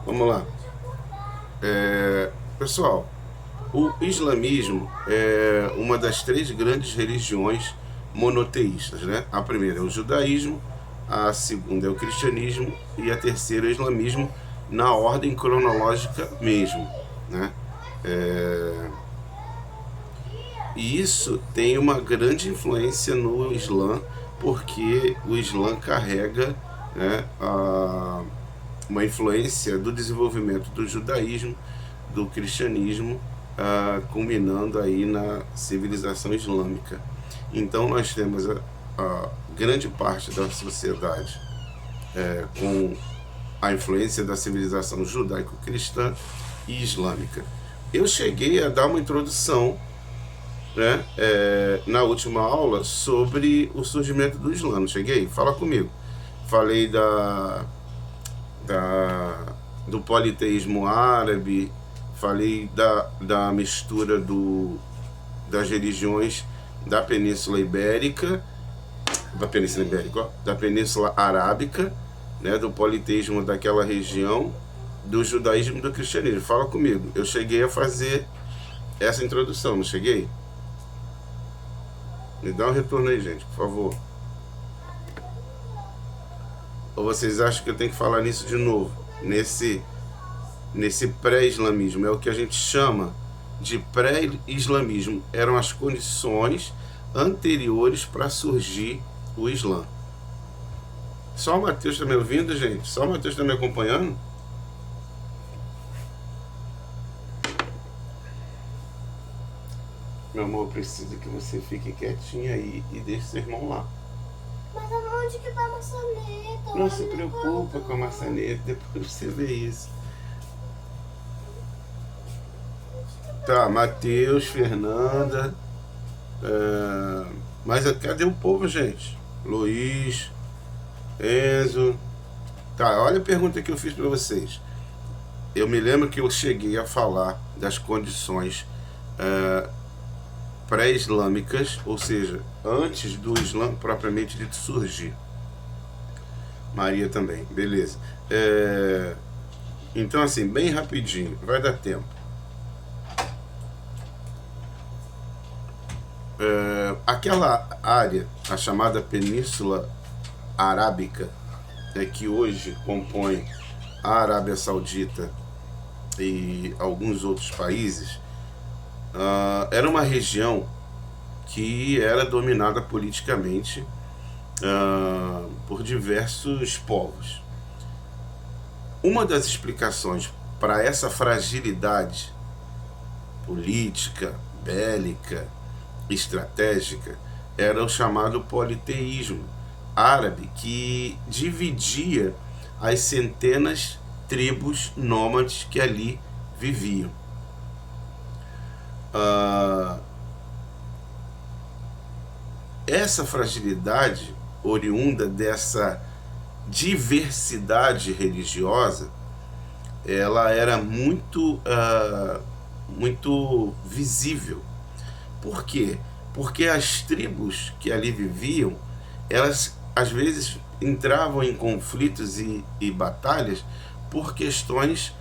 Vamos lá. Pessoal, o islamismo é uma das três grandes religiões monoteístas, né? A primeira é o judaísmo, a segunda é o cristianismo e a terceira é o islamismo, na ordem cronológica mesmo, né? E isso tem uma grande influência no Islã, porque o Islã carrega, né, uma influência do desenvolvimento do judaísmo, do cristianismo, culminando aí na civilização islâmica. Então nós temos a grande parte da sociedade com a influência da civilização judaico-cristã e islâmica. Eu cheguei a dar uma introdução, né, na última aula sobre o surgimento do Islã, não cheguei? Fala comigo. Falei do politeísmo árabe, falei da mistura das religiões da Península Ibérica, da Península Arábica, né, do politeísmo daquela região, do judaísmo e do cristianismo. Fala comigo. Eu cheguei a fazer essa introdução, não cheguei? Me dá um retorno aí, gente, por favor. Ou vocês acham que eu tenho que falar nisso de novo? Nesse pré-islamismo. É o que a gente chama de pré-islamismo. Eram as condições anteriores para surgir o Islã. Só o Matheus está me ouvindo, gente? Só o Matheus está me acompanhando? Meu amor, eu preciso que você fique quietinha aí e deixe seu irmão lá. Mas aonde que tá a maçaneta? Não se preocupa com a maçaneta, depois você vê isso. Tá, Matheus, Fernanda. Mas cadê o povo, gente? Luiz, Enzo. Tá, olha a pergunta que eu fiz para vocês. Eu me lembro que eu cheguei a falar das condições pré-islâmicas, ou seja, antes do Islã propriamente dito surgir. Maria também, beleza. Então, assim, bem rapidinho, vai dar tempo. Aquela área, a chamada Península Arábica, que hoje compõe a Arábia Saudita e alguns outros países, era uma região que era dominada politicamente por diversos povos. Uma das explicações para essa fragilidade política, bélica, estratégica, era o chamado politeísmo árabe, que dividia as centenas tribos nômades que ali viviam. Essa fragilidade, oriunda dessa diversidade religiosa, ela era muito visível. Por quê? Porque as tribos que ali viviam, elas às vezes entravam em conflitos e batalhas por questões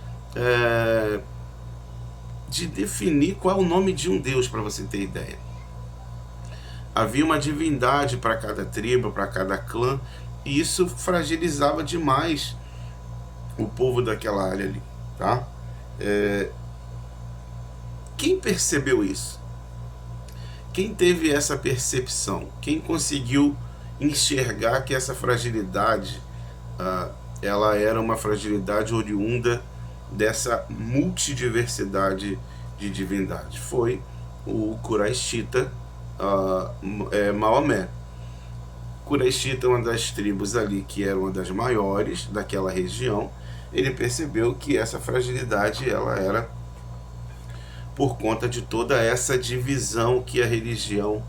de definir qual é o nome de um deus, para você ter ideia. Havia uma divindade para cada tribo, para cada clã, e isso fragilizava demais o povo daquela área ali, tá? Quem percebeu isso? Quem teve essa percepção? Quem conseguiu enxergar que essa fragilidade, ela era uma fragilidade oriunda dessa multidiversidade de divindades? Foi o Quraishita, Maomé. Quraishita é uma das tribos ali que era uma das maiores daquela região. Ele percebeu que essa fragilidade ela era por conta de toda essa divisão que a religião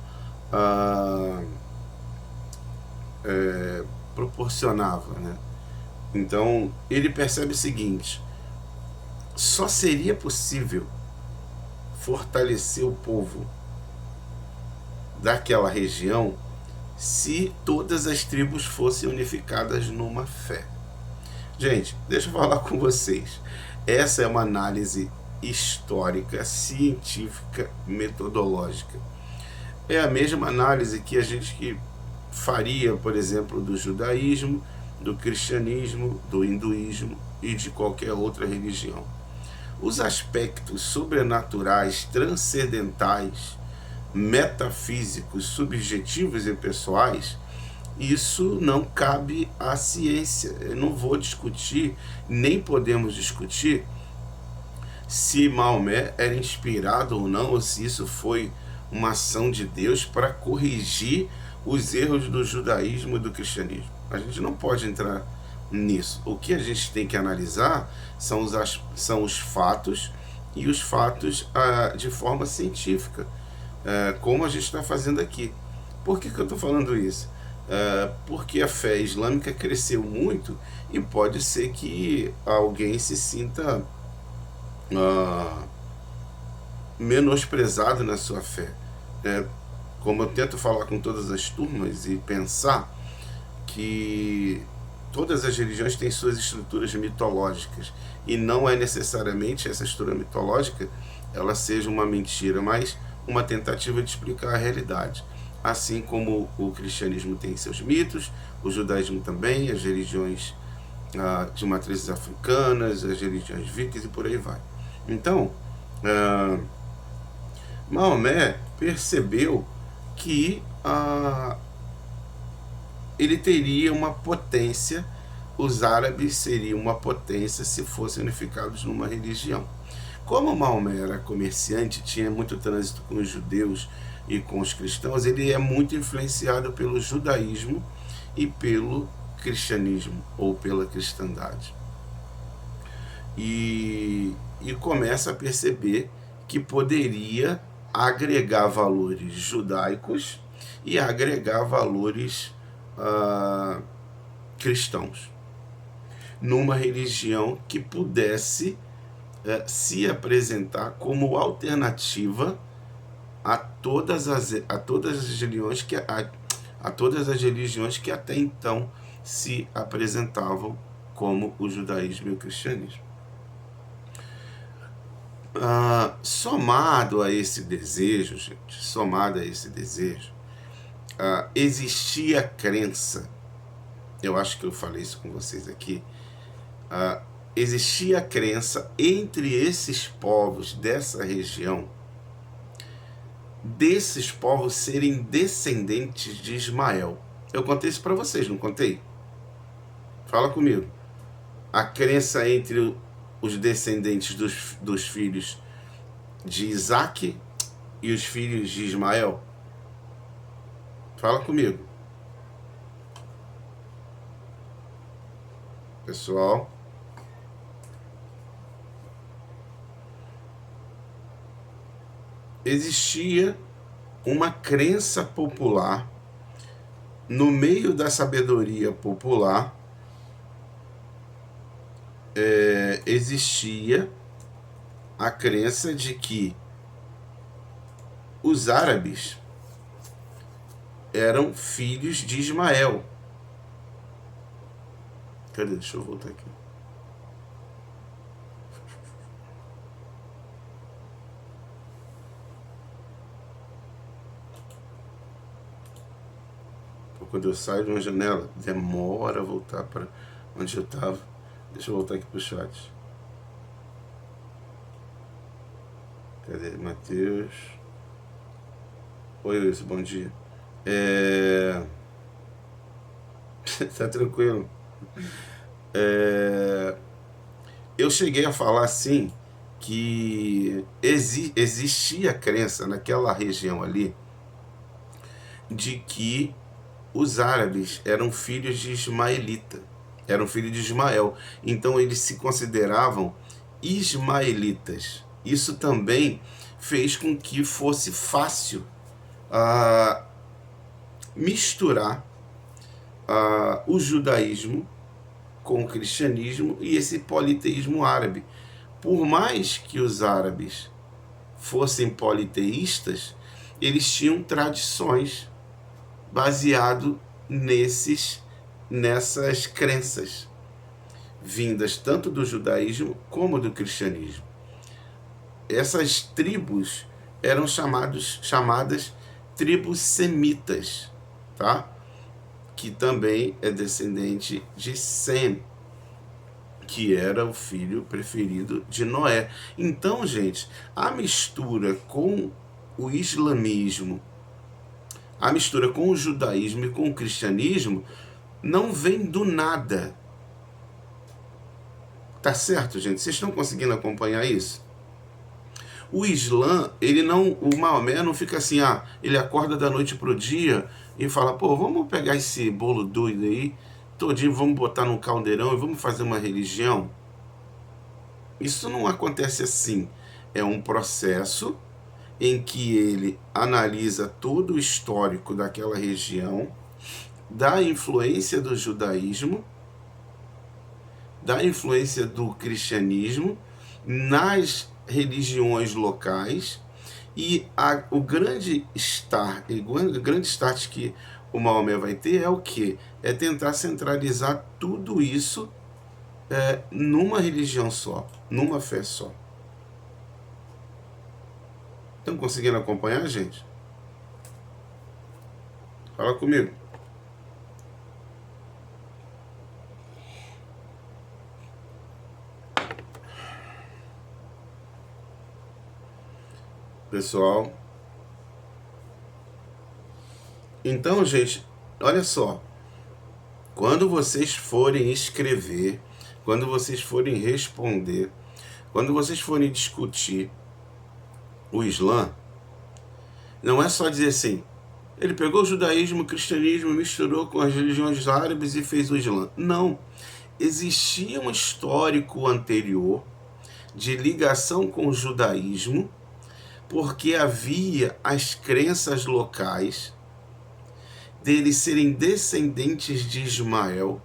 proporcionava, né? Então ele percebe o seguinte: só seria possível fortalecer o povo daquela região se todas as tribos fossem unificadas numa fé. Gente, deixa eu falar com vocês. Essa é uma análise histórica, científica, metodológica. É a mesma análise que a gente faria, por exemplo, do judaísmo, do cristianismo, do hinduísmo e de qualquer outra religião. Os aspectos sobrenaturais, transcendentais, metafísicos, subjetivos e pessoais, isso não cabe à ciência. Eu não vou discutir, nem podemos discutir se Maomé era inspirado ou não, ou se isso foi uma ação de Deus para corrigir os erros do judaísmo e do cristianismo. A gente não pode entrar nisso. O que a gente tem que analisar são os fatos, e os fatos de forma científica, como a gente está fazendo aqui. Por que eu estou falando isso? Porque a fé islâmica cresceu muito e pode ser que alguém se sinta menosprezado na sua fé. Como eu tento falar com todas as turmas e pensar que todas as religiões têm suas estruturas mitológicas, e não é necessariamente essa estrutura mitológica ela seja uma mentira, mas uma tentativa de explicar a realidade. Assim como o cristianismo tem seus mitos, o judaísmo também, as religiões de matrizes africanas, as religiões vikings e por aí vai. Então, Maomé percebeu que ele teria uma potência, os árabes seriam uma potência se fossem unificados numa religião. Como Maomé era comerciante, tinha muito trânsito com os judeus e com os cristãos, ele é muito influenciado pelo judaísmo e pelo cristianismo, ou pela cristandade. E começa a perceber que poderia agregar valores judaicos e agregar valores cristãos numa religião que pudesse se apresentar como alternativa a todas as religiões que até então se apresentavam como o judaísmo e o cristianismo. Somado a esse desejo, existia a crença, eu acho que eu falei isso com vocês aqui, existia a crença entre esses povos dessa região, desses povos serem descendentes de Ismael. Eu contei isso para vocês, não contei? Fala comigo. A crença entre os descendentes dos filhos de Isaac e os filhos de Ismael. Fala comigo. Pessoal. Existia uma crença popular, no meio da sabedoria popular, existia a crença de que os árabes eram filhos de Ismael. Cadê? Deixa eu voltar aqui. Quando eu saio de uma janela, demora a voltar para onde eu estava. Deixa eu voltar aqui para o chat. Cadê? Matheus. Oi, Wilson, bom dia. Tá tranquilo. Eu cheguei a falar assim que existia a crença naquela região ali de que os árabes eram filhos de Ismaelita, eram filhos de Ismael, então eles se consideravam ismaelitas. Isso também fez com que fosse fácil misturar o judaísmo com o cristianismo e esse politeísmo árabe. Por mais que os árabes fossem politeístas, eles tinham tradições baseado nessas crenças, vindas tanto do judaísmo como do cristianismo. Essas tribos eram chamadas tribos semitas, tá? Que também é descendente de Sem, que era o filho preferido de Noé. Então, gente, a mistura com o islamismo, a mistura com o judaísmo e com o cristianismo não vem do nada. Tá certo, gente? Vocês estão conseguindo acompanhar isso? O Islã, o Maomé não fica assim, ele acorda da noite pro dia e fala, pô, vamos pegar esse bolo doido aí, todinho, vamos botar num caldeirão e vamos fazer uma religião. Isso não acontece assim. É um processo em que ele analisa todo o histórico daquela região, da influência do judaísmo, da influência do cristianismo nas religiões locais, e o grande start que o Maomé vai ter é o quê? É tentar centralizar tudo isso numa religião só, numa fé só. Estão conseguindo acompanhar, gente? Fala comigo. Pessoal. Então, gente, olha só. Quando vocês forem escrever, quando vocês forem responder, quando vocês forem discutir o Islã, não é só dizer assim, ele pegou o judaísmo, o cristianismo, misturou com as religiões árabes e fez o Islã. Não. Existia um histórico anterior de ligação com o judaísmo, porque havia as crenças locais deles serem descendentes de Ismael,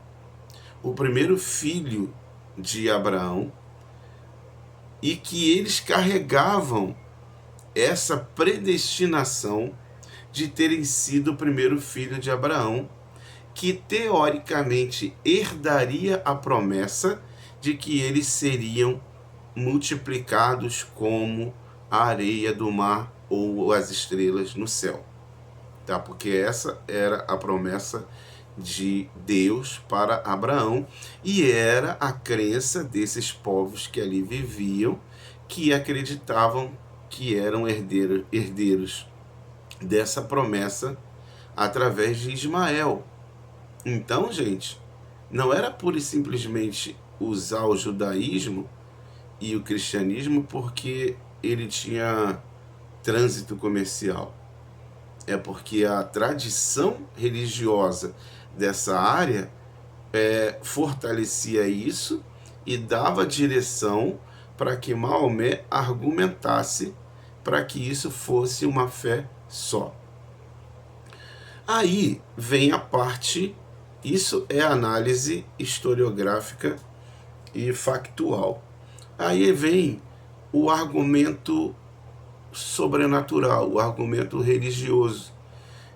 o primeiro filho de Abraão, e que eles carregavam essa predestinação de terem sido o primeiro filho de Abraão, que teoricamente herdaria a promessa de que eles seriam multiplicados como a areia do mar ou as estrelas no céu, tá? Porque essa era a promessa de Deus para Abraão e era a crença desses povos que ali viviam, que acreditavam que eram herdeiros dessa promessa através de Ismael. Então, gente, não era pura e simplesmente usar o judaísmo e o cristianismo porque ele tinha trânsito comercial. É porque a tradição religiosa dessa área fortalecia isso e dava direção para que Maomé argumentasse para que isso fosse uma fé só. Aí vem a parte, isso é análise historiográfica e factual. Aí vem o argumento sobrenatural, o argumento religioso,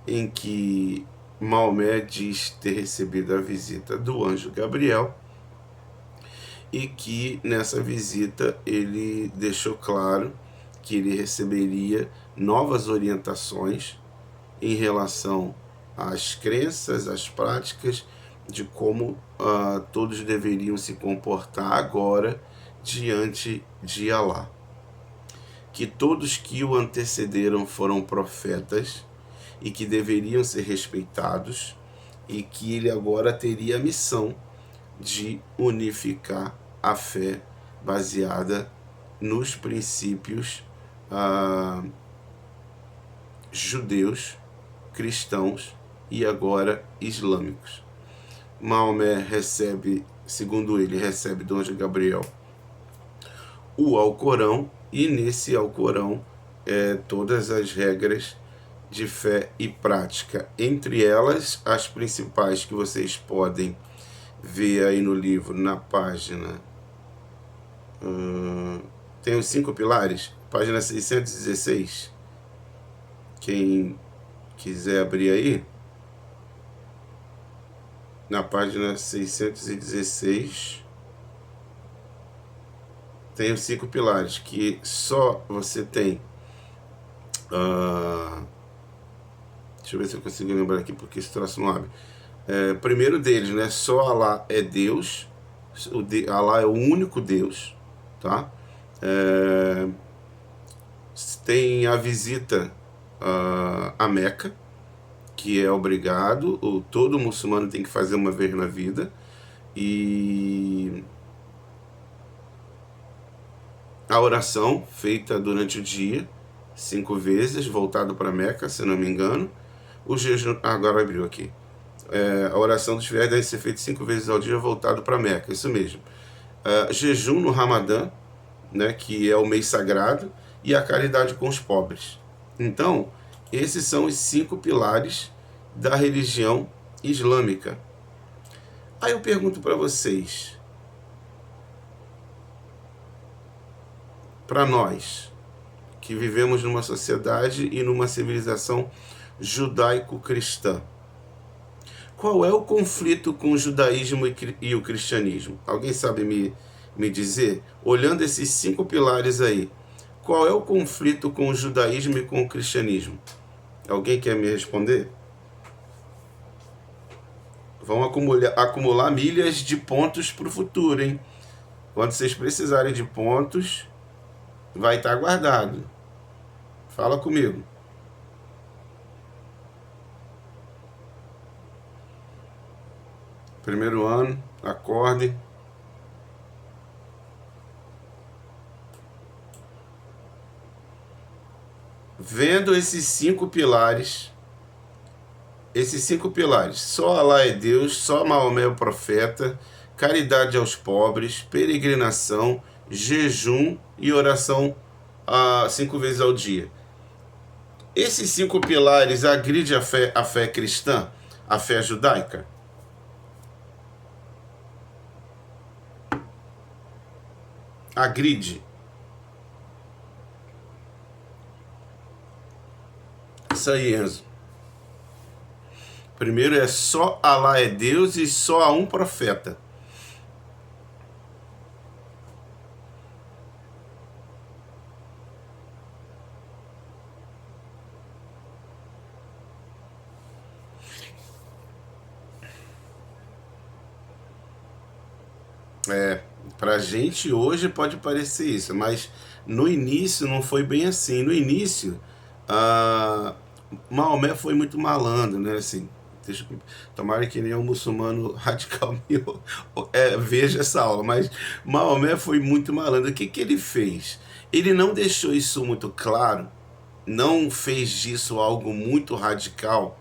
em que Maomé diz ter recebido a visita do anjo Gabriel e que nessa visita ele deixou claro que ele receberia novas orientações em relação às crenças, às práticas, de como todos deveriam se comportar agora diante de Alá. Que todos que o antecederam foram profetas e que deveriam ser respeitados, e que ele agora teria a missão de unificar a fé baseada nos princípios judeus, cristãos e agora islâmicos. Maomé recebe, segundo ele, recebe do anjo Gabriel o Alcorão, e nesse Alcorão todas as regras de fé e prática. Entre elas, as principais que vocês podem ver aí no livro, na página... tem os 5 pilares, página 616. Quem quiser abrir aí, na página 616, tem os 5 pilares, que só você tem... deixa eu ver se eu consigo lembrar aqui, porque esse troço não abre. Primeiro deles, né? Só Allah é Deus. Allah é o único Deus, tá? Tem a visita a Meca, que é obrigado, todo muçulmano tem que fazer uma vez na vida, e a oração feita durante o dia, 5 vezes, voltado para Meca, se não me engano. O jejum, agora abriu aqui. A oração dos fiéis deve ser feita 5 vezes ao dia, voltado para Meca, isso mesmo. Jejum no Ramadã, né, que é o mês sagrado, e a caridade com os pobres. Então, esses são os 5 pilares da religião islâmica. Aí eu pergunto para vocês, para nós, que vivemos numa sociedade e numa civilização judaico-cristã, qual é o conflito com o judaísmo e o cristianismo? Alguém sabe me dizer? Olhando esses 5 pilares aí, qual é o conflito com o judaísmo e com o cristianismo? Alguém quer me responder? Vão acumular milhas de pontos para o futuro, hein? Quando vocês precisarem de pontos, vai estar guardado. Fala comigo. Primeiro ano, acorde. Vendo esses 5 pilares, só Allah é Deus, só Maomé é o profeta, caridade aos pobres, peregrinação, jejum e oração 5 vezes ao dia. Esses 5 pilares agridem a fé cristã, a fé judaica? Agride. Isso aí, Enzo. Primeiro é só Allah é Deus e só há um profeta. Pra gente hoje pode parecer isso, mas no início não foi bem assim. No início, Maomé foi muito malandro, né? Assim, tomara que nenhum muçulmano radical veja essa aula, mas Maomé foi muito malandro. O que ele fez? Ele não deixou isso muito claro, não fez disso algo muito radical,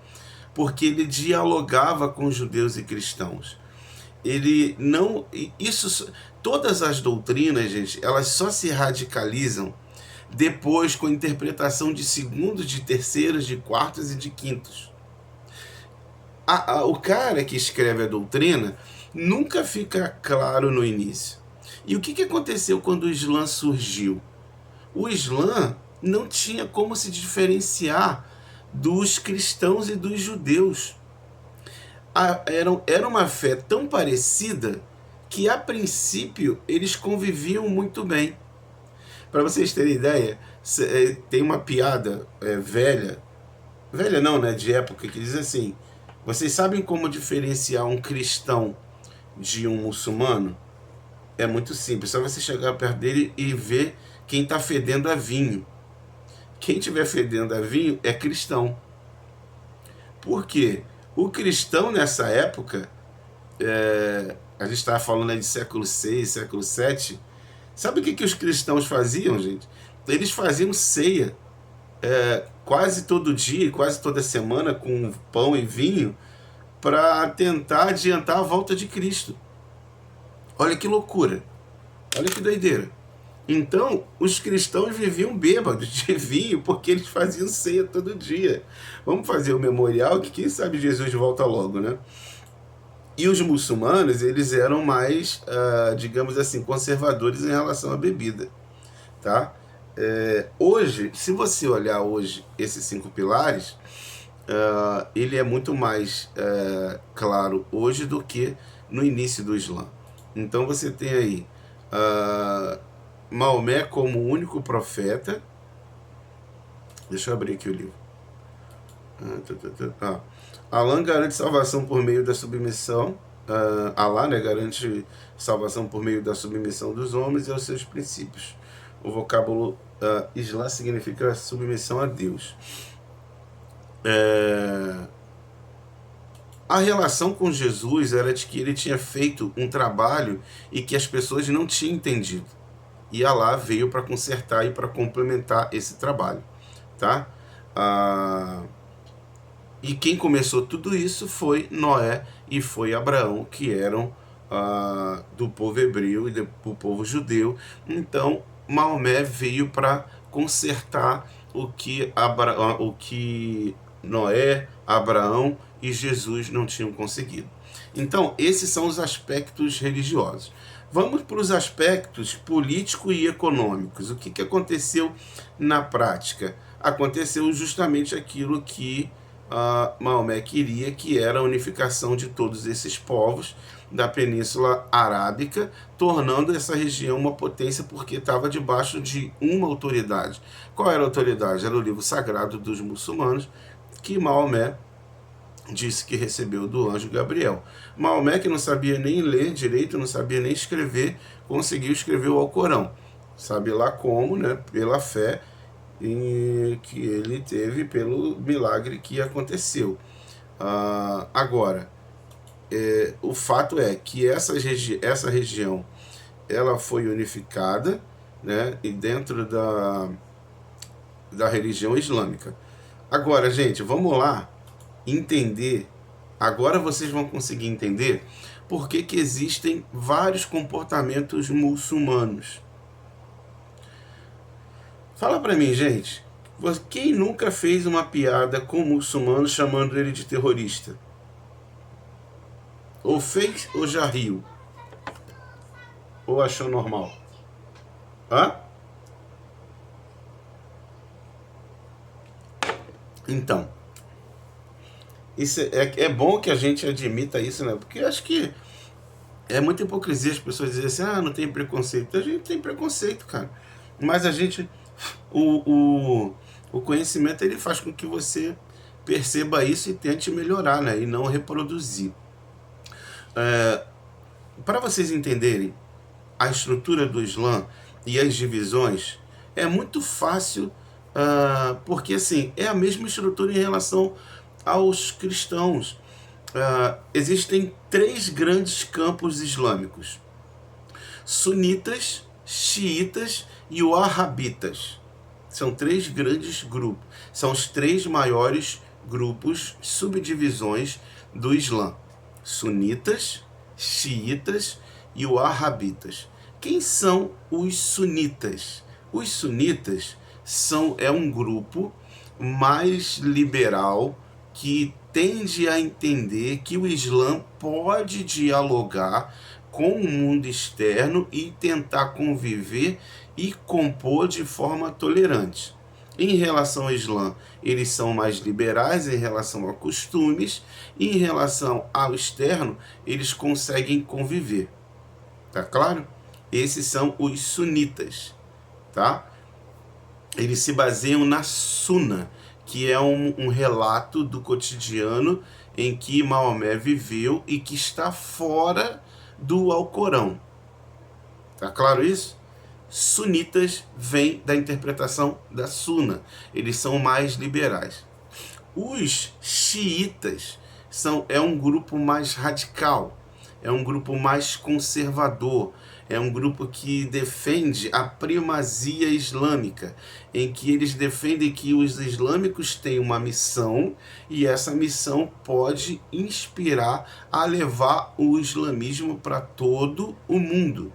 porque ele dialogava com judeus e cristãos. Ele não... todas as doutrinas, gente, elas só se radicalizam depois com a interpretação de segundos, de terceiros, de quartos e de quintos. O cara que escreve a doutrina nunca fica claro no início. E o que aconteceu quando o Islã surgiu? O Islã não tinha como se diferenciar dos cristãos e dos judeus. Era uma fé tão parecida que, a princípio, eles conviviam muito bem. Para vocês terem ideia, tem uma piada velha não, né, de época, que diz assim: vocês sabem como diferenciar um cristão de um muçulmano? É muito simples, só você chegar perto dele e ver quem está fedendo a vinho. Quem estiver fedendo a vinho é cristão. Por quê? O cristão nessa época, a gente estava falando aí de século VI, século VII, sabe o que os cristãos faziam, gente? Eles faziam ceia quase todo dia, quase toda semana, com pão e vinho, para tentar adiantar a volta de Cristo. Olha que loucura, olha que doideira. Então, os cristãos viviam bêbados de vinho, porque eles faziam ceia todo dia. Vamos fazer o memorial, que quem sabe Jesus volta logo, né? E os muçulmanos, eles eram mais, digamos assim, conservadores em relação à bebida, tá? Hoje, se você olhar hoje esses 5 pilares, ele é muito mais claro hoje do que no início do Islã. Então você tem aí Maomé como o único profeta. Deixa eu abrir aqui o livro. Alã garante salvação por meio da submissão. Alá, né, garante salvação por meio da submissão dos homens e aos seus princípios. O vocábulo Islã significa submissão a Deus. A relação com Jesus era de que ele tinha feito um trabalho e que as pessoas não tinham entendido. E Alá veio para consertar e para complementar esse trabalho, tá? E quem começou tudo isso foi Noé e foi Abraão, que eram do povo hebreu e do povo judeu. Então, Maomé veio para consertar o que Noé, Abraão e Jesus não tinham conseguido. Então, esses são os aspectos religiosos. Vamos para os aspectos políticos e econômicos. O que aconteceu na prática? Aconteceu justamente aquilo que Maomé queria, que era a unificação de todos esses povos da Península Arábica, tornando essa região uma potência porque estava debaixo de uma autoridade. Qual era a autoridade? Era o livro sagrado dos muçulmanos, que Maomé disse que recebeu do anjo Gabriel. Maomé, que não sabia nem ler direito, não sabia nem escrever, conseguiu escrever o Alcorão. Sabe lá como, né? Pela fé que ele teve, pelo milagre que aconteceu. Agora, o fato é que essa região ela foi unificada, né, e dentro da religião islâmica. Agora, gente, vamos lá entender. Agora vocês vão conseguir entender por que existem vários comportamentos muçulmanos. Fala pra mim, gente. Quem nunca fez uma piada com o muçulmano chamando ele de terrorista? Ou fez ou já riu? Ou achou normal? Então, isso é bom que a gente admita isso, né? Porque eu acho que é muita hipocrisia as pessoas dizerem assim, não tem preconceito. A gente tem preconceito, cara. Mas a gente... O conhecimento ele faz com que você perceba isso e tente melhorar, né? E não reproduzir. Para vocês entenderem a estrutura do Islã e as divisões, é muito fácil, porque assim, é a mesma estrutura em relação aos cristãos. Existem 3 grandes campos islâmicos: sunitas, xiitas e wahhabitas. São 3 grandes grupos. São os 3 maiores grupos, subdivisões do Islã: sunitas, xiitas e wahhabitas. Quem são os sunitas? Os sunitas é um grupo mais liberal que tende a entender que o Islã pode dialogar com o mundo externo e tentar conviver e compor de forma tolerante. Em relação ao Islã, eles são mais liberais em relação a costumes, e em relação ao externo, eles conseguem conviver. Tá claro? Esses são os sunitas, tá? Eles se baseiam na Sunna, que é um relato do cotidiano em que Maomé viveu e que está fora do Alcorão. Tá claro isso? Sunitas vem da interpretação da Sunna. Eles são mais liberais. Os xiitas é um grupo mais radical, é um grupo mais conservador, é um grupo que defende a primazia islâmica, em que eles defendem que os islâmicos têm uma missão e essa missão pode inspirar a levar o islamismo para todo o mundo.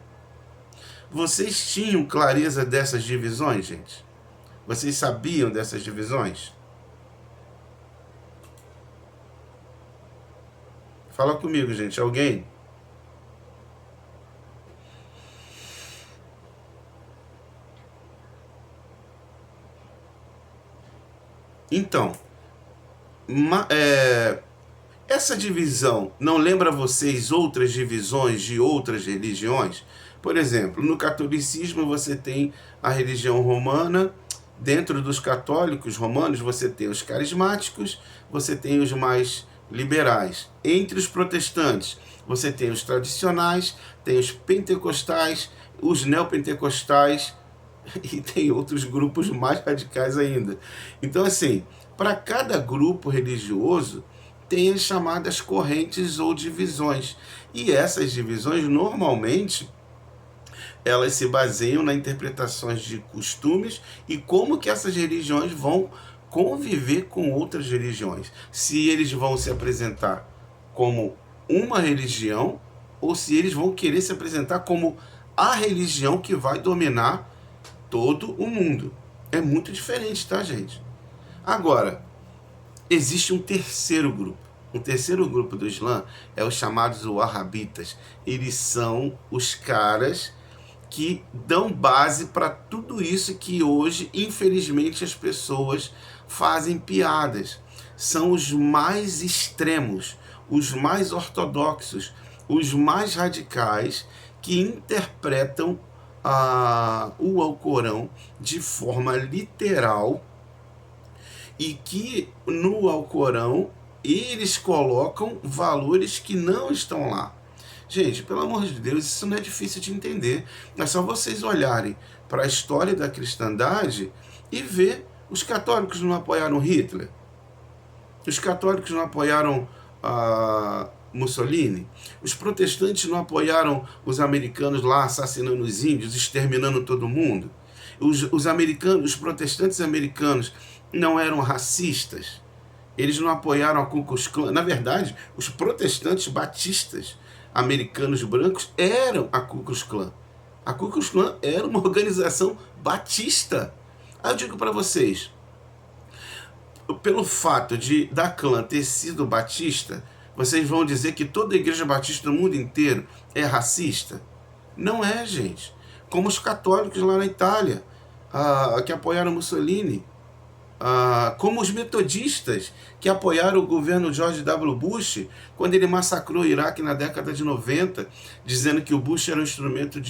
Vocês tinham clareza dessas divisões, gente? Vocês sabiam dessas divisões? Fala comigo, gente. Alguém? Então, Essa divisão não lembra vocês outras divisões de outras religiões? Por exemplo, no catolicismo você tem a religião romana. Dentro dos católicos romanos você tem os carismáticos, você tem os mais liberais. Entre os protestantes você tem os tradicionais, tem os pentecostais, os neopentecostais e tem outros grupos mais radicais ainda. Então, assim, para cada grupo religioso tem as chamadas correntes ou divisões. E essas divisões normalmente elas se baseiam nas interpretações de costumes e como que essas religiões vão conviver com outras religiões. Se eles vão se apresentar como uma religião ou se eles vão querer se apresentar como a religião que vai dominar todo o mundo. É muito diferente, tá, gente? Agora, existe um terceiro grupo. O terceiro grupo do Islã é os chamados Wahhabitas. Eles são os caras que dão base para tudo isso que hoje, infelizmente, as pessoas fazem piadas. São os mais extremos, os mais ortodoxos, os mais radicais que interpretam o Alcorão de forma literal e que no Alcorão eles colocam valores que não estão lá. Gente, pelo amor de Deus, isso não é difícil de entender. É só vocês olharem para a história da cristandade e ver. Os católicos não apoiaram Hitler? Os católicos não apoiaram Mussolini? Os protestantes não apoiaram os americanos lá assassinando os índios, exterminando todo mundo? Os protestantes americanos não eram racistas? Eles não apoiaram a Ku Klux Klan? Na verdade, os protestantes batistas americanos brancos eram a Ku Klux Klan. A Ku Klux Klan era uma organização batista. Aí eu digo para vocês, pelo fato da clã ter sido batista, vocês vão dizer que toda a igreja batista no mundo inteiro é racista? Não é, gente. Como os católicos lá na Itália, que apoiaram Mussolini. Como os metodistas que apoiaram o governo George W. Bush quando ele massacrou o Iraque na década de 90, dizendo que o Bush era um instrumento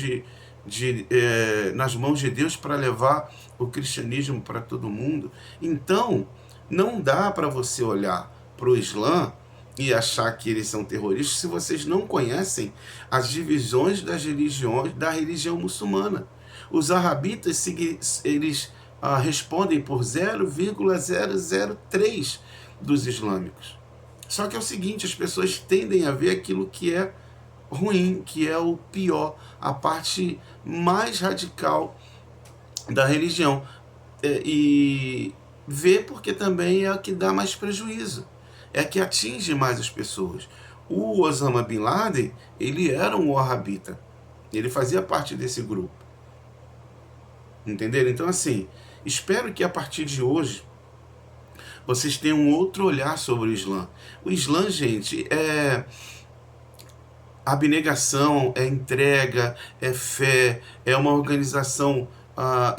nas mãos de Deus para levar o cristianismo para todo mundo. Então, não dá para você olhar para o Islã e achar que eles são terroristas se vocês não conhecem as divisões das religiões da religião muçulmana. Os wahhabitas, eles respondem por 0,003 dos islâmicos. Só que é o seguinte, as pessoas tendem a ver aquilo que é ruim, que é o pior, a parte mais radical da religião. E ver porque também é a que dá mais prejuízo, é a que atinge mais as pessoas. O Osama Bin Laden, ele era um wahhabita, ele fazia parte desse grupo. Entenderam? Então, assim, espero que a partir de hoje vocês tenham um outro olhar sobre o Islã. O Islã, gente, é abnegação, é entrega, é fé, é uma organização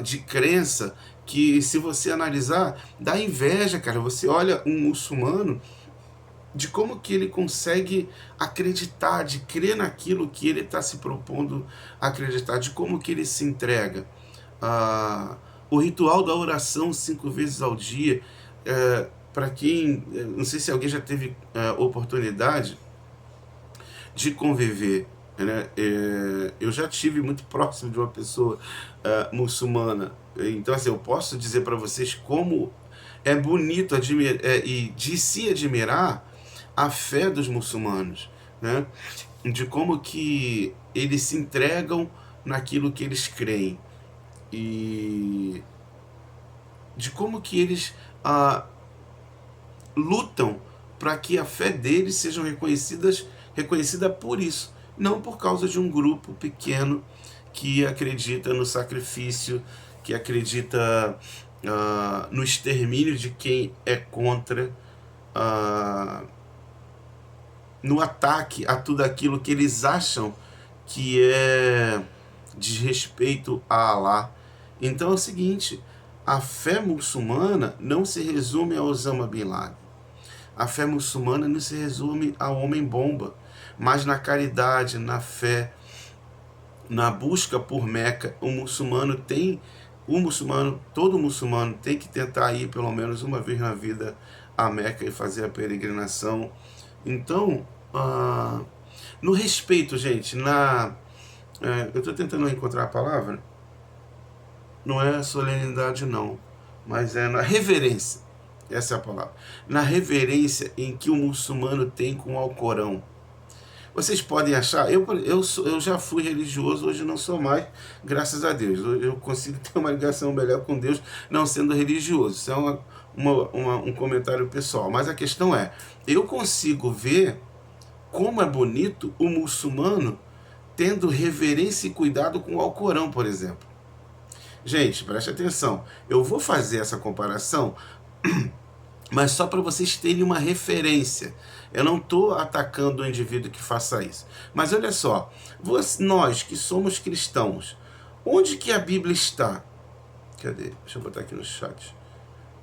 de crença que, se você analisar, dá inveja, cara. Você olha um muçulmano, de como que ele consegue acreditar, de crer naquilo que ele está se propondo a acreditar, de como que ele se entrega. O ritual da oração 5 vezes ao dia, para quem, não sei se alguém já teve oportunidade de conviver, né? Eu já tive muito próximo de uma pessoa muçulmana, então assim, eu posso dizer para vocês como é bonito e de se admirar a fé dos muçulmanos, né? De como que eles se entregam naquilo que eles creem e de como que eles lutam para que a fé deles seja reconhecida por isso, não por causa de um grupo pequeno que acredita no sacrifício, que acredita no extermínio de quem é contra, no ataque a tudo aquilo que eles acham que é desrespeito a Alá. Então é o seguinte, a fé muçulmana não se resume a Osama Bin Laden. A fé muçulmana não se resume ao homem-bomba, mas na caridade, na fé, na busca por Meca. Todo muçulmano tem que tentar ir pelo menos uma vez na vida a Meca e fazer a peregrinação. Então, no respeito, gente, eu estou tentando encontrar a palavra, não é solenidade não, mas é na reverência, essa é a palavra, na reverência em que o muçulmano tem com o Alcorão. Vocês podem achar, eu já fui religioso, hoje não sou mais, graças a Deus. Eu consigo ter uma ligação melhor com Deus não sendo religioso. Isso é um comentário pessoal. Mas a questão é, eu consigo ver como é bonito o muçulmano tendo reverência e cuidado com o Alcorão, por exemplo. Gente, preste atenção. Eu vou fazer essa comparação, mas só para vocês terem uma referência. Eu não estou atacando o indivíduo que faça isso. Mas olha só, nós que somos cristãos, onde que a Bíblia está? Cadê? Deixa eu botar aqui no chat.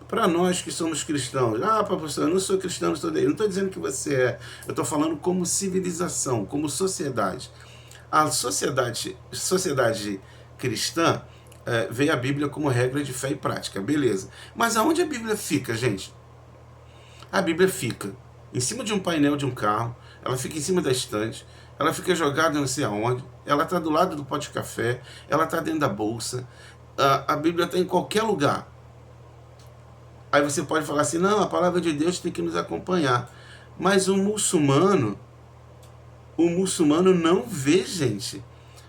Para nós que somos cristãos, pastor, eu não sou cristão, não estou dizendo que você é. Eu estou falando como civilização, como sociedade. A sociedade cristã vê a Bíblia como regra de fé e prática, beleza. Mas aonde a Bíblia fica, gente? A Bíblia fica em cima de um painel de um carro, ela fica em cima da estante, ela fica jogada não sei aonde, ela está do lado do pote de café, ela está dentro da bolsa, a Bíblia está em qualquer lugar. Aí você pode falar assim, não, a palavra de Deus tem que nos acompanhar. Mas o muçulmano não vê, gente.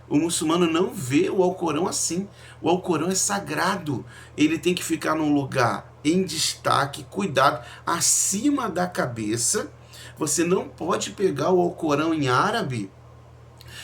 O muçulmano não vê o Alcorão assim. O Alcorão é sagrado. Ele tem que ficar num lugar em destaque, cuidado, acima da cabeça. Você não pode pegar o Alcorão em árabe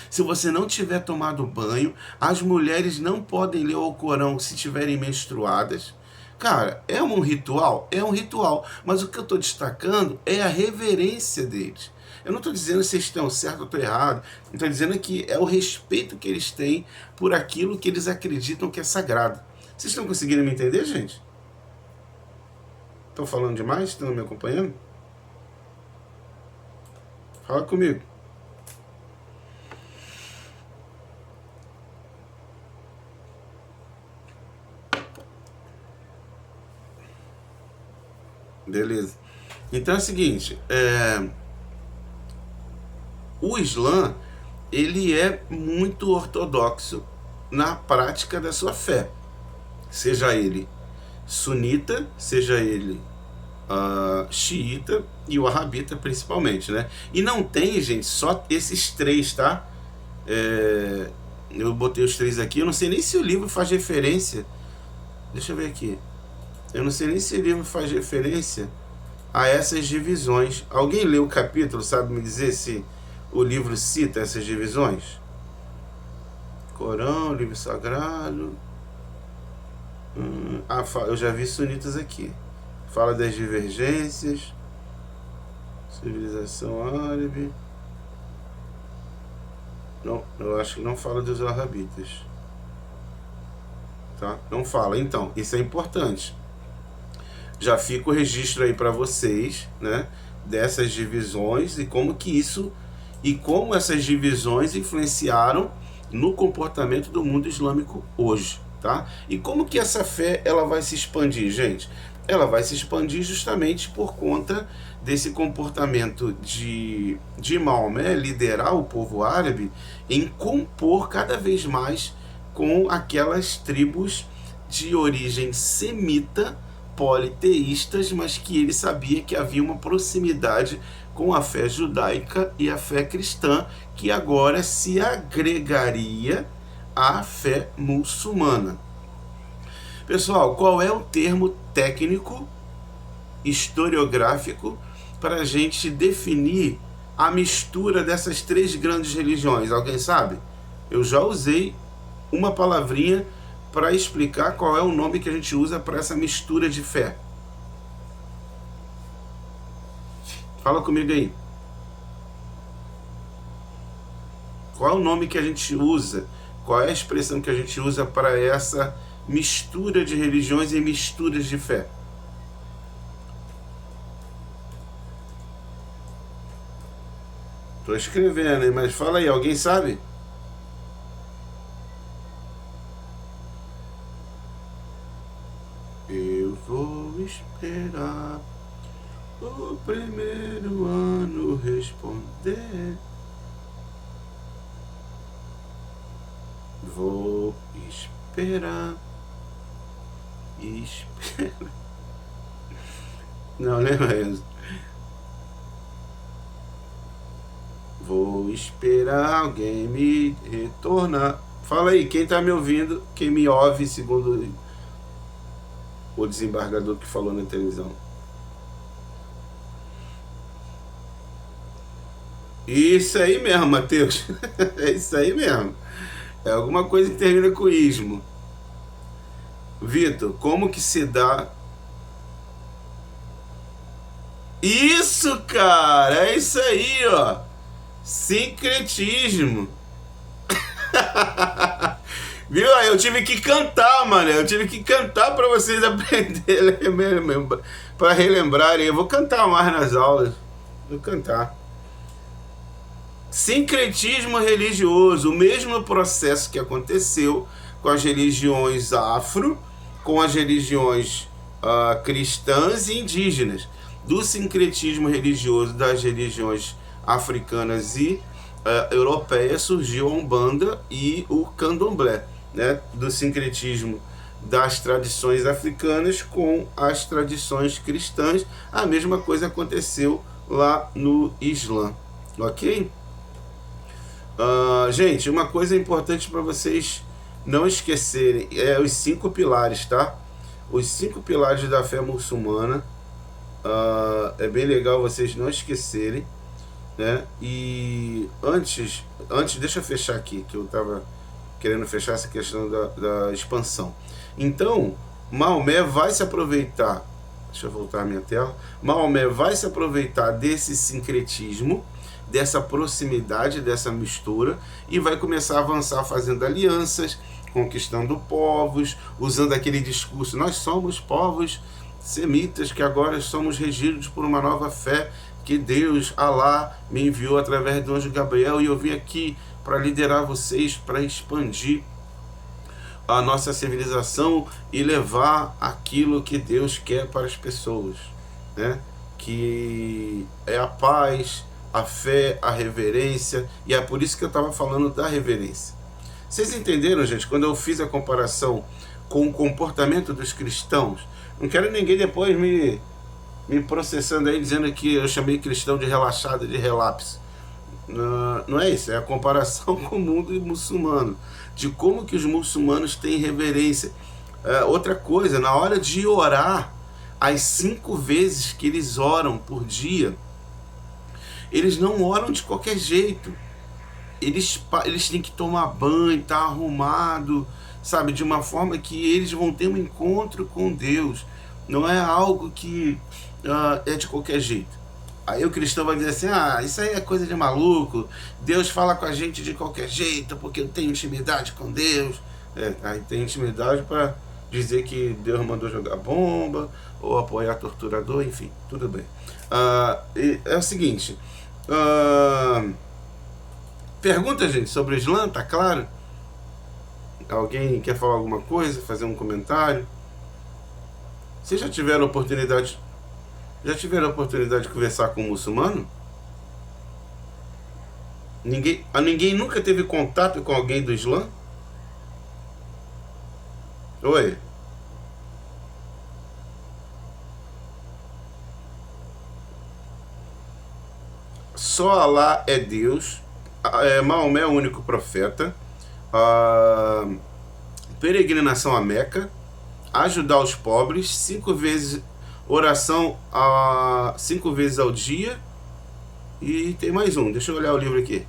se você não tiver tomado banho. As mulheres não podem ler o Alcorão se estiverem menstruadas. Cara, é um ritual? É um ritual. Mas o que eu estou destacando é a reverência deles. Eu não estou dizendo se eles estão certo ou estão errado. Estou dizendo que é o respeito que eles têm por aquilo que eles acreditam que é sagrado. Vocês estão conseguindo me entender, gente? Estão falando demais? Estão me acompanhando? Fala comigo. Beleza. Então é o seguinte, o Islã, ele é muito ortodoxo na prática da sua fé. Seja ele sunita, seja ele xiita e o wahhabita principalmente, né? E não tem, gente, só esses três, tá? Eu botei os três aqui, eu não sei nem se o livro faz referência. Deixa eu ver aqui. Eu não sei nem se o livro faz referência a essas divisões. Alguém leu o capítulo, sabe me dizer se o livro cita essas divisões? Corão, livro sagrado. Eu já vi sunitas aqui. Fala das divergências. Civilização árabe. Não, eu acho que não fala dos wahhabitas. Tá? Não fala. Então, isso é importante. Já fica o registro aí para vocês, né, dessas divisões e como essas divisões influenciaram no comportamento do mundo islâmico hoje, tá? E como que essa fé ela vai se expandir, gente? Ela vai se expandir justamente por conta desse comportamento de Maomé liderar o povo árabe em compor cada vez mais com aquelas tribos de origem semita, politeístas, mas que ele sabia que havia uma proximidade com a fé judaica e a fé cristã, que agora se agregaria à fé muçulmana. Pessoal, qual é o termo técnico, historiográfico, para a gente definir a mistura dessas três grandes religiões? Alguém sabe? Eu já usei uma palavrinha para explicar qual é o nome que a gente usa para essa mistura de fé. Fala comigo aí. Qual é o nome que a gente usa? Qual é a expressão que a gente usa para essa mistura de religiões e misturas de fé? Tô escrevendo, hein? Mas fala aí, alguém sabe? Eu vou esperar o primeiro ano responder. Vou esperar. Espera. Não, lembra isso? Vou esperar alguém me retornar. Fala aí, quem tá me ouvindo, quem me ouve, segundo o desembargador que falou na televisão. Isso aí mesmo, Matheus. É isso aí mesmo. É alguma coisa que termina com ismo. Vitor, como que se dá? Isso, cara! É isso aí, ó. Sincretismo. Viu? Eu tive que cantar, mano. Eu tive que cantar pra vocês aprenderem, pra relembrarem. Eu vou cantar mais nas aulas. Vou cantar. Sincretismo religioso, o mesmo processo que aconteceu com as religiões afro, com as religiões cristãs e indígenas. Do sincretismo religioso das religiões africanas e europeias surgiu a Umbanda e o Candomblé, né? Do sincretismo das tradições africanas com as tradições cristãs, a mesma coisa aconteceu lá no Islã, ok? Gente, uma coisa importante para vocês não esquecerem é os 5 pilares, tá? Os 5 pilares da fé muçulmana. É bem legal vocês não esquecerem, né? E antes deixa eu fechar aqui, que eu estava querendo fechar essa questão da expansão. Então, Maomé vai se aproveitar, deixa eu voltar a minha tela, Maomé vai se aproveitar desse sincretismo, dessa proximidade, dessa mistura, e vai começar a avançar fazendo alianças, conquistando povos, usando aquele discurso, nós somos povos semitas que agora somos regidos por uma nova fé que Deus, Alá, me enviou através do anjo Gabriel, e eu vim aqui para liderar vocês, para expandir a nossa civilização e levar aquilo que Deus quer para as pessoas, né? Que é a paz, a fé, a reverência, e é por isso que eu estava falando da reverência. Vocês entenderam, gente, quando eu fiz a comparação com o comportamento dos cristãos? Não quero ninguém depois me processando aí, dizendo que eu chamei cristão de relaxado, de relapso. Não é isso, é a comparação com o mundo muçulmano, de como que os muçulmanos têm reverência. Outra coisa, na hora de orar, as 5 vezes que eles oram por dia, eles não oram de qualquer jeito. Eles têm que tomar banho, estar arrumado, sabe? De uma forma que eles vão ter um encontro com Deus. Não é algo que é de qualquer jeito. Aí o cristão vai dizer assim, isso aí é coisa de maluco, Deus fala com a gente de qualquer jeito, porque eu tenho intimidade com Deus. Aí tem intimidade para dizer que Deus mandou jogar bomba, ou apoiar torturador, enfim, tudo bem. É o seguinte, pergunta, gente, sobre o Islã, tá claro? Alguém quer falar alguma coisa, fazer um comentário? Vocês já tiveram oportunidade de conversar com um muçulmano? Ninguém nunca teve contato com alguém do Islã? Oi? Só Alá é Deus, Maomé é o único profeta, peregrinação a Meca, ajudar os pobres, 5 vezes oração 5 vezes ao dia, e tem mais um, deixa eu olhar o livro aqui,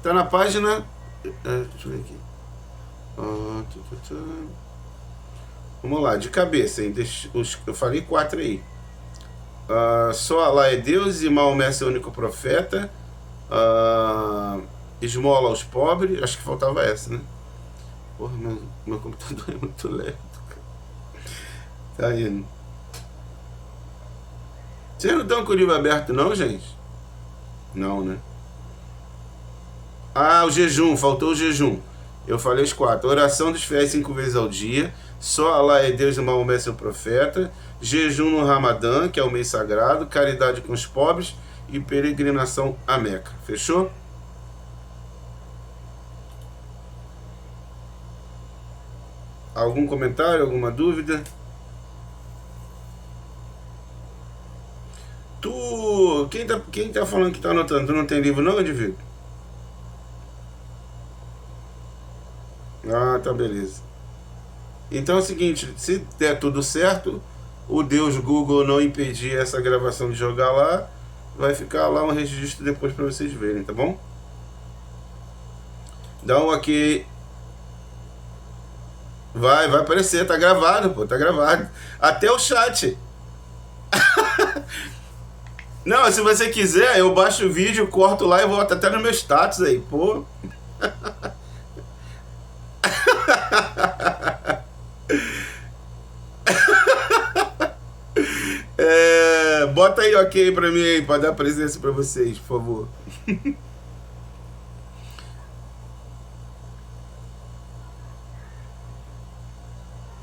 tá na página, deixa eu ver aqui, vamos lá, de cabeça, hein? Eu falei 4 aí. Só Alá é Deus e Maomé é o único profeta, esmola aos pobres, acho que faltava essa, né? Porra, meu computador é muito lento, cara. Tá indo. Vocês não estão com o livro aberto não, gente? Não, né? Ah, o jejum, faltou o jejum. Eu falei os 4. Oração dos fiéis 5 vezes ao dia. Só Alá é Deus e Maomé seu profeta. Jejum no Ramadã, que é o mês sagrado. Caridade com os pobres. E peregrinação a Meca. Fechou? Algum comentário, alguma dúvida? Quem tá falando que tá anotando? Tu não tem livro não, Edvigo? Ah, tá, beleza. Então é o seguinte, se der tudo certo, o Deus Google não impedir essa gravação de jogar lá, vai ficar lá um registro depois para vocês verem, tá bom? Dá um ok. Vai aparecer, tá gravado, pô, tá gravado. Até o chat. Não, se você quiser, eu baixo o vídeo, corto lá e volto até no meu status aí, pô. Bota aí ok pra mim aí, pra dar presença pra vocês, por favor.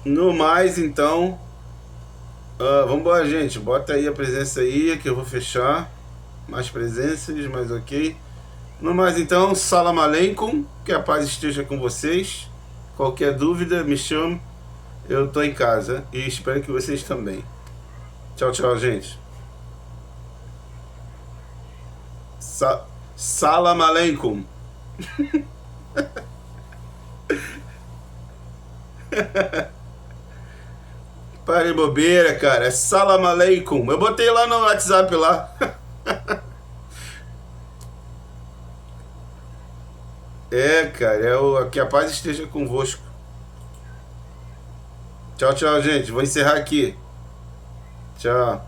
No mais, então, vamos embora, gente. Bota aí a presença aí, que eu vou fechar. Mais presenças, mais ok. No mais, então, salam aleikum. Que a paz esteja com vocês. Qualquer dúvida, me chame. Eu tô em casa e espero que vocês também. Tchau, tchau, gente. Salam aleikum. Pare bobeira, cara. É salam aleikum. Eu botei lá no WhatsApp lá. Cara, que a paz esteja convosco. Tchau, tchau, gente. Vou encerrar aqui. Tchau.